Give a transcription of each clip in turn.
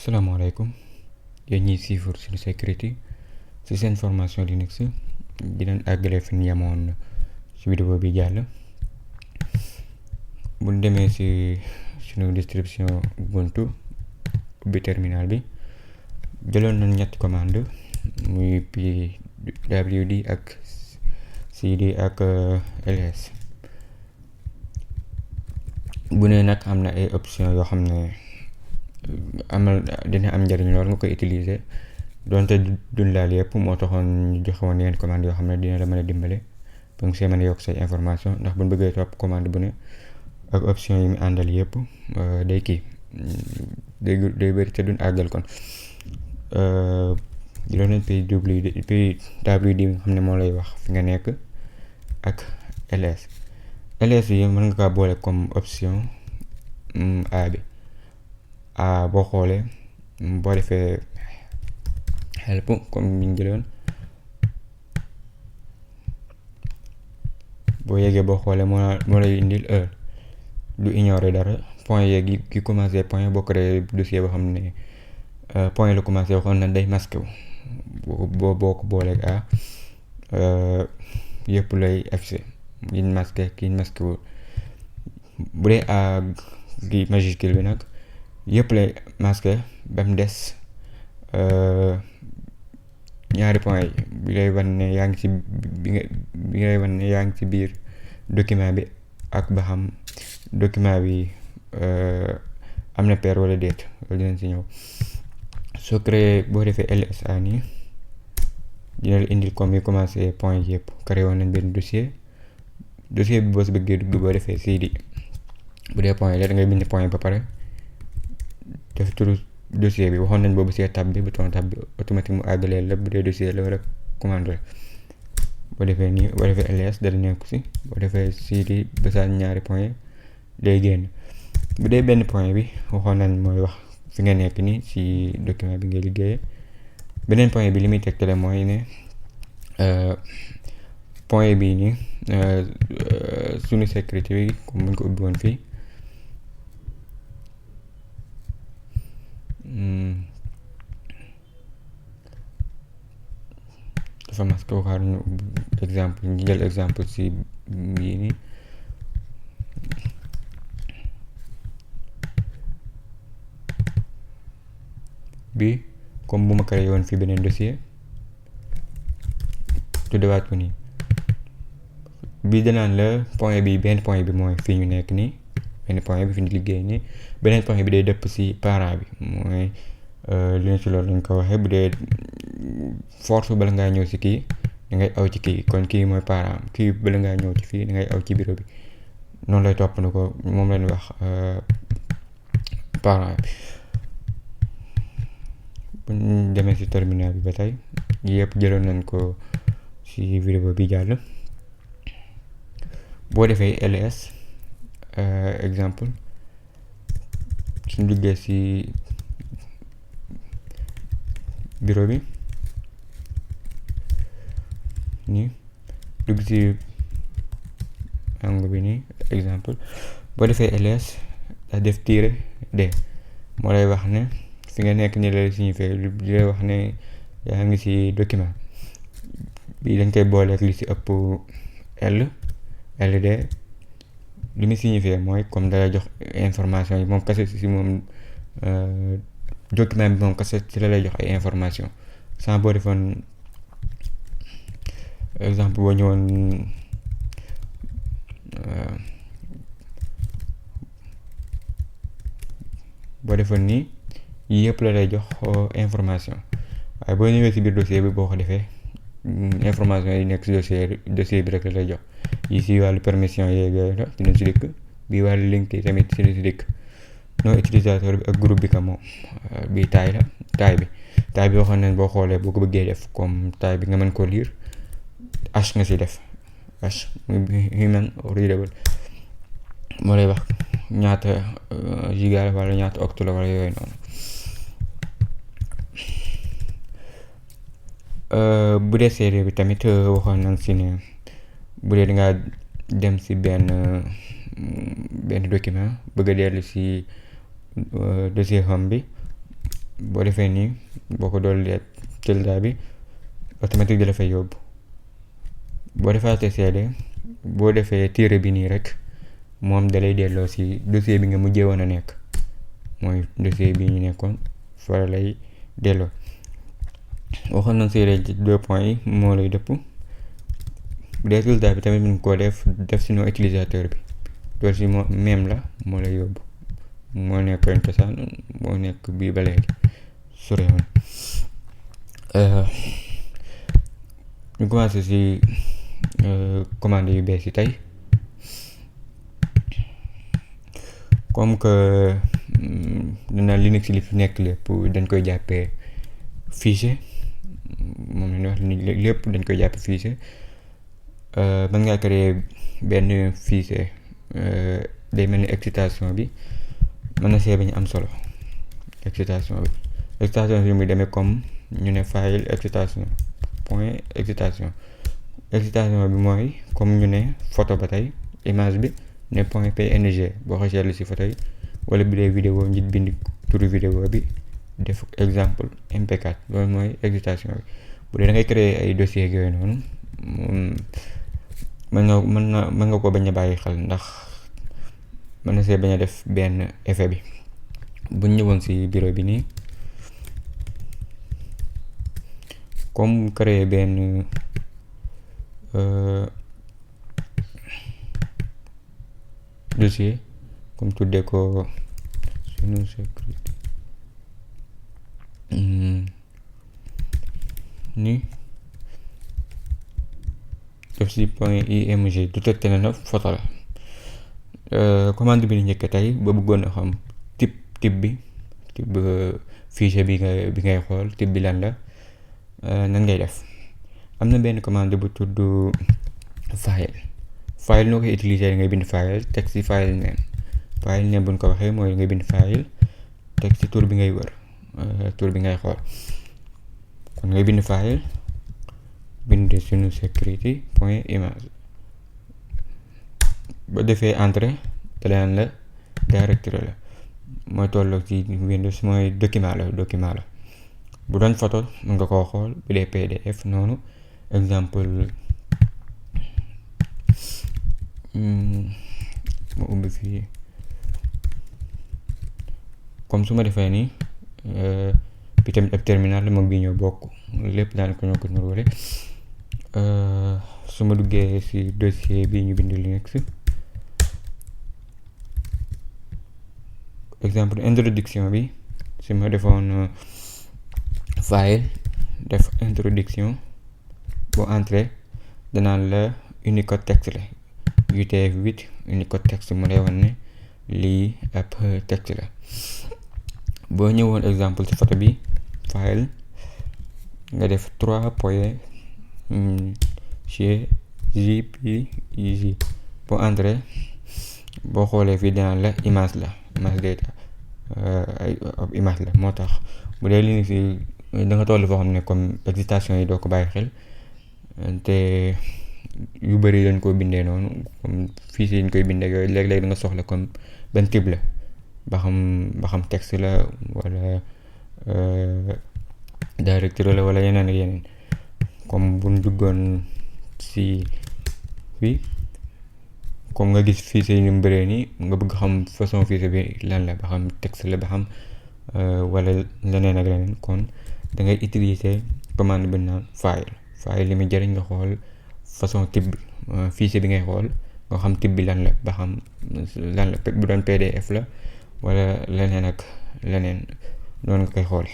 salaamaaleykum yéen ñiy suivre suñu sécurité ci seen formation Linux dinañ àggale fi ñu yemoon ci vidéo bi jàll. bu ñu demee ci suñu description Ubuntu ubbi terminal bi jëloon nañ ñetti commande muy pwd ak cd ak ls. bu ne nag am na ay option yoo xam ne dina am njëriñ lool nga koy utiliser donte duñ laal yëpp, moo taxoon ñu joxe woon yeneen commande yoo xam ne dina la mën a dimbale ba nga see mën a yokk say information, ndax buñ bëggee topp commande bu ne ak option yi mu àndal yëpp day bëri te duñ àggal. kon jëloon nañ pwd bi nga xam ne moo lay wax fi nga nekk ak ls yi mën nga kaa boole comme option a bi. boo xoolee boo defee help comme ni ñu jëloon, boo yeggee boo xoolee moo lay indil heure du ignorer dara. point yeeg ki commencé point boo créé dossier boo xam ne point la commencé waxoon na day masqué wu boo ko booleeg yëpp lay fc kiñ masqué wu. bu dee gi majuscule bi nag yëpp lay masqué ba mu des ñaari point yi bi lay wan ne yaa ngi ci bi lay wan ne yaa ngi ci biir document bi ak ba xam document bi am na paire wala déet, loolu dinañ ci ñëw. soo créé boo defee lsa nii dina la indil comme yi commencé point yëpp créé woon nañ benn dossier bi boo si bëggee dugg boo defee cd bu dee point la da ngay bind point ba pare def turu dossier bi. waxoon nañ boobu see tab bi bouton tab bi automatique mu àggalee la bu dee dossier la wala commande la. boo defee nii boo defee ls dara nekku si, boo defee cd basaan ñaari point day génn. bu dee benn point bi waxoon nañ mooy wax fi nga nekk nii ci document bi ngay liggéeyee. beneen point bi li muy tegtale mooy ne point bii nii suñu sécurité bi comme muñ ko ubbi woon fii dafa masque waxaar ñu exemple ñu jël exemple ci bii nii bi comme bu ma créé woon fii beneen dossier tuddewaat ko nii bii danaan la point bi benn point bi mooy fii ñu nekk nii, benn point bi fi ñu liggéey nii, beneen point bi day dëpp ci parent bi mooy li ñu ci loolu lañ ko waxee. bu dee force bala ngaa ñëw ci kii da ngay aw ci kii, kon kii mooy parent kii bala ngaa ñëw ci fii da ngay aw ci bureau bi. noonu lay toppandoo ko, moom lañ wax parent bi. bu ñu demee ci terminal bi ba tey yëpp jëloon nañ ko ci vidéo bi jàll. boo defee ls exemple suñ duggee ci bureau bi nii dugg ci angle bi nii exemple, boo defee ls daa def tiret d moo lay wax ne fi nga nekk ni lay signifier di lay wax ne yaa ngi ci document bi. dañ koy booleeg li ci ëpp ld li muy signifier mooy comme dalay jox information yi moom kase ci moom document bi moom kase ci la lay jox ay information. sans boo defoon exemple boo ñëwoon boo defoon nii yëpp la lay jox information, waaye boo ñëwee ci biir dossier bi boo ko defee information yi nekk ci dossier bi rek la lay jox. yi ci wàllu permission yeeg yooyu la dinañ ci dikk, bii wàllu link yi tamit ci ci dikk. non utilisateur bi ak groupe bi ka moom bii taille la taille bi waxoon nañ boo xoolee boo ko bëggee def comme taille bi nga mën koo lire h nga ci def h human readable moo lay wax ñaata giga la wala ñaata octo la wala yooyu noonu. bu dee série bi tamit waxoon nañ ci ne bu dee dangaa dem ci benn document bëgg a dellu ci dossier home bi boo defee nii boo ko doolee tilde bi automatique di la fay yóbbu. boo defaatee CD boo defee tiret bi nii rek moom dalay delloo si dossier bi nga mujjee woon a nekk, mooy dossier bi ñu nekkoon fa lay delloo. waxoon nañ CD ci 2 points yi moo lay dëpp. bu dee tilde bi tamit mën koo def si nom utilisateur bi loolu si moo même la moo lay yóbbu, moo nekkoon cosaan moo nekk bii ba léegi sorewul. ñu commencé si commande yu bees yi tey. comme que dina Linux li fi nekk lépp dañ koy jàppee fichier, moom la ñuy wax ni lépp dañ koy jàppee fichier. mën ngaa créer benn fichier day mel ni excitation bi mën na see bañ am solo. excitation bi muy demee comme ñu ne file excitation point excitation bi mooy comme ñu ne photo ba tey image bi ne point png boo ko seetlu si photo yi, wala bi dee vidéo nit bind turu vidéo bi def exemple mp4 loolu mooy excitation bi. bu dee da ngay créer ay dossiers yooyu noonu mën nga ko bañ a bàyyi xel ndax mën na see bañ a def benn effet bi. buñ ñëwoon si bureau bi nii comme créer benn dossier comme tuddee ko sunu sécurité ni def si point img du tegte na photo la. commande bi ni njëkk tey ba bëggoon a xam type bi fichier bi ngay xool type bi lan la, nan ngay def. am na benn commande bu tudd file noo koy utiliser ngay bind file teg ci file name buñ ko waxee mooy ngay bind file teg ci tur bi ngay wër, tur bi ngay xool. kon ngay bind file bind sunu security point image ba defee entrée te daan la directory la mooy tolloog ci Windows mooy document la. bu doon photo mën nga koo xool bu dee PDF noonu. exemple ma ubbi fii comme su ma defee nii bi tamit ab terminal la moom bi ñoo bokk lépp daanaka ñoo ko nuróole. su ma duggee ci dossier bi ñu bind Linux exemple introduction bi su ma defoon file def introduction boo entrée danaan la Unicode texte la UTF-8 Unicode texte mu lay wan ne lii ab texte la. boo ñëwoon exemple ci photo bi file nga def 3 point jpeg boo entrée boo xoolee fii danaan la image data image la. moo tax bu dee Linux yi da nga toll foo xam ne comme excitation yi doo ko bàyyi xel te yu bëri dañ koo bindee noonu comme fii si ñu koy bindee yooyu léeg-léeg da nga soxla comme benn type la ba xam texte la wala directory la wala yeneen ak yeneen. comme buñ duggoon si fii comme nga gis fichier yi ni mu bëree nii nga bëgg xam façon fichier bi lan la ba xam texte la ba xam wala leneen ak leneen, kon da ngay utiliser commande bi naan file li muy jëriñ nga xool façon type bi fichier bi ngay xool nga xam type bi lan la ba xam lan la bu doon PDF la wala leneen ak leneen noonu nga koy xoole.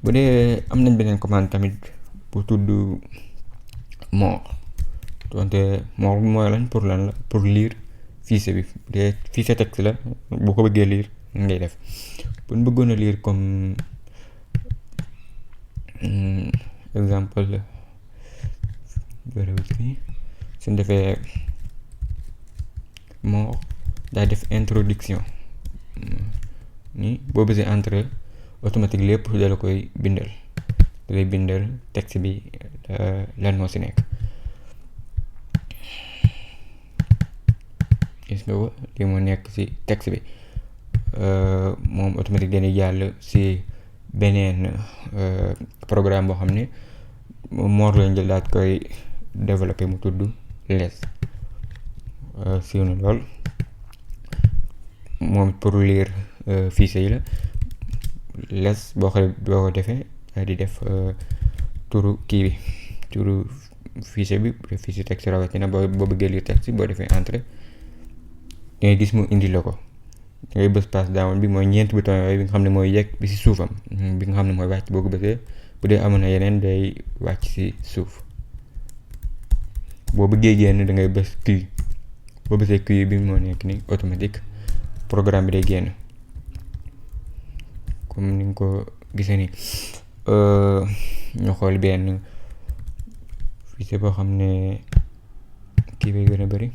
bu dee am nañ beneen commande tamit bu tudd more donte more mooy lan la pour lire fichier bi. bu dee fichier texte la boo ko bëggee lire ngay def. bu ñu bëggoon a lire comme exemple suñ defee moo daa def introduction ni boo bësee entrée automatique lépp dala koy bindal dalay bindal texte bi lan moo si nekk. gis nga ko lii moo nekk si texte bi moom automatique dañuy jàll si beneen programme boo xam ne Mor lañ jël daat koy développé mu tudd less. Siiw na lool moom pour lire fichier yi la. less boo ko defee di def turu kii bi turu fichier bi fichier texte rawatina boo bëggee lire texte boo defee entrée dangay gis mu indi la ko. dangay bës pass down bi mooy ñeenti bouton yooyu bi nga xam ne mooy yegg bi ci suufam bi nga xam ne mooy wàcc boo ko bësee bu dee amoon na yeneen day wàcc ci suuf. boo bëggee génn dangay bës Q boo bësee Q bi moo nekk ni automatique programme bi day génn comme ni nga ko gisee ni ñu xool benn fichier boo xam ne kii bay gën a bari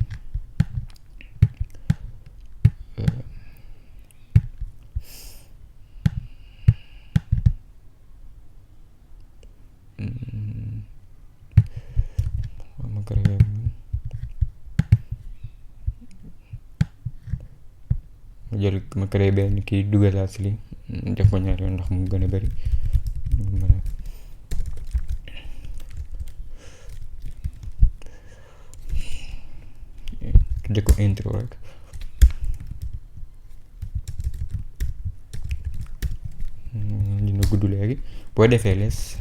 ma créé benn kii dugalaat si li def ko ñaari yoon ndax mu gën a bari tudde ko intro rek. dina gudd léegi boo defee less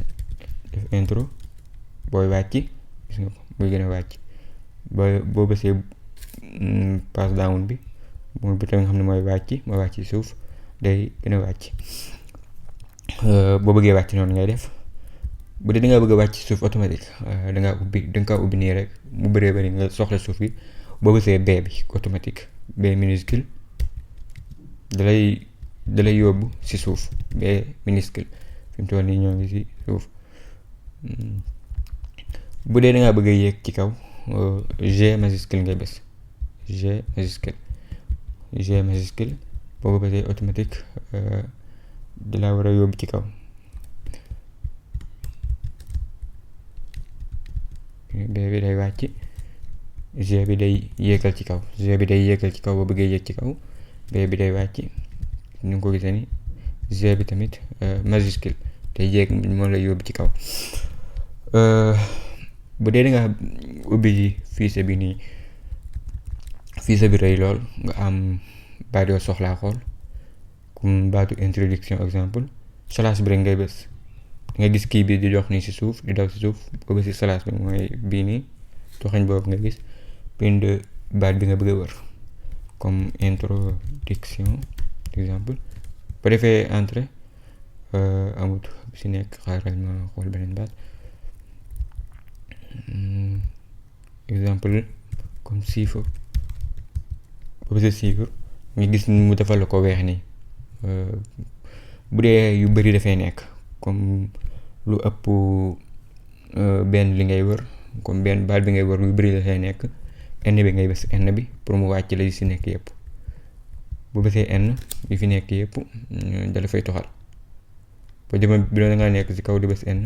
def intro booy wàcc gis nga ko muy gën a wàcc boo bësee pass down bi mooy bu nga xam ne mooy wàcc ci suuf day gën a wàcc. boo bëggee wàcc noonu ngay def bu dee da nga bëgg a wàcc ci suuf automatique danga kaa ubbi nii rek mu bëree bëri nga soxla suuf bi boo bësee B bi automatique B minuscule dalay yóbbu ci suuf B minuscule fi mu toll nii ñoo ngi ci suuf. bu dee da ngaa bëgg a yéeg ci kaw G majuscule ngay bës G majuscule boo ko bësee automatique di la war a yóbbu ci kaw. B bi day wàcc G bi day yéegal ci kaw boo bëggee yéeg ci kaw B bi day wàcc ni nga ko gisee ni G bi tamit majuscule day yéeg moom lay yóbbu ci kaw. bu dee da nga ubbi fichier bi nii fichier bi rëy lool nga am baat yoo soxlaa xool comme baatu introduction exemple slash bi rek ngay bës nga gis kii bi di dox nii ci suuf di daw ci suuf boo bësi slash bi mooy bii nii doxañ boobu nga gis bind baat bi nga bëgg a wër comme introduction exemple ba defee entrée amut ci nekk xaaral ma xool beneen baat exemple comme chiffre boo bësee chiffre nga gis mu defal la ko weex nii bu dee yu bari dafay nekk comme lu ëpp benn li ngay wër comme benn baat bi ngay wër yu bari dafay nekk n bi ngay bës n bi pour mu wàcc la yu si nekk yëpp bu bësee n yi fi nekk yëpp dala fay toxal boo demee bi da ngaa nekk ci kaw di bës n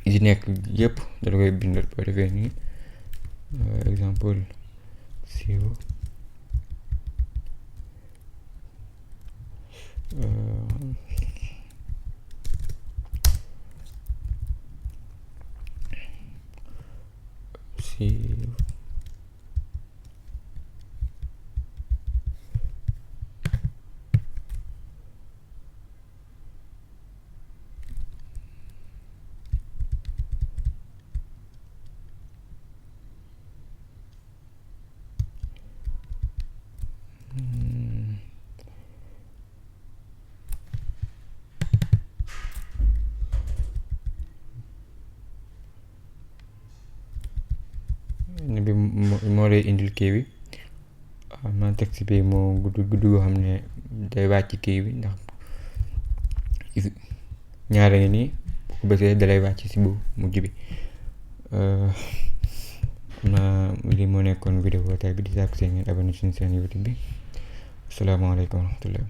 yi nekk yëpp dala koy bindal boo defee nii exemple siiw bi moo lay indil kii bi man texte bi moo gudd goo xam ne day wàcc kii bi ndax ñaare ngi nii bu bësee dalay wàcc ci bu mujj bi. Lii moo nekkoon vidéo tey bi di sàkku seen ngeen abonné suñu seen YouTube bi. Asalaamaaleykum wa rahmatullah.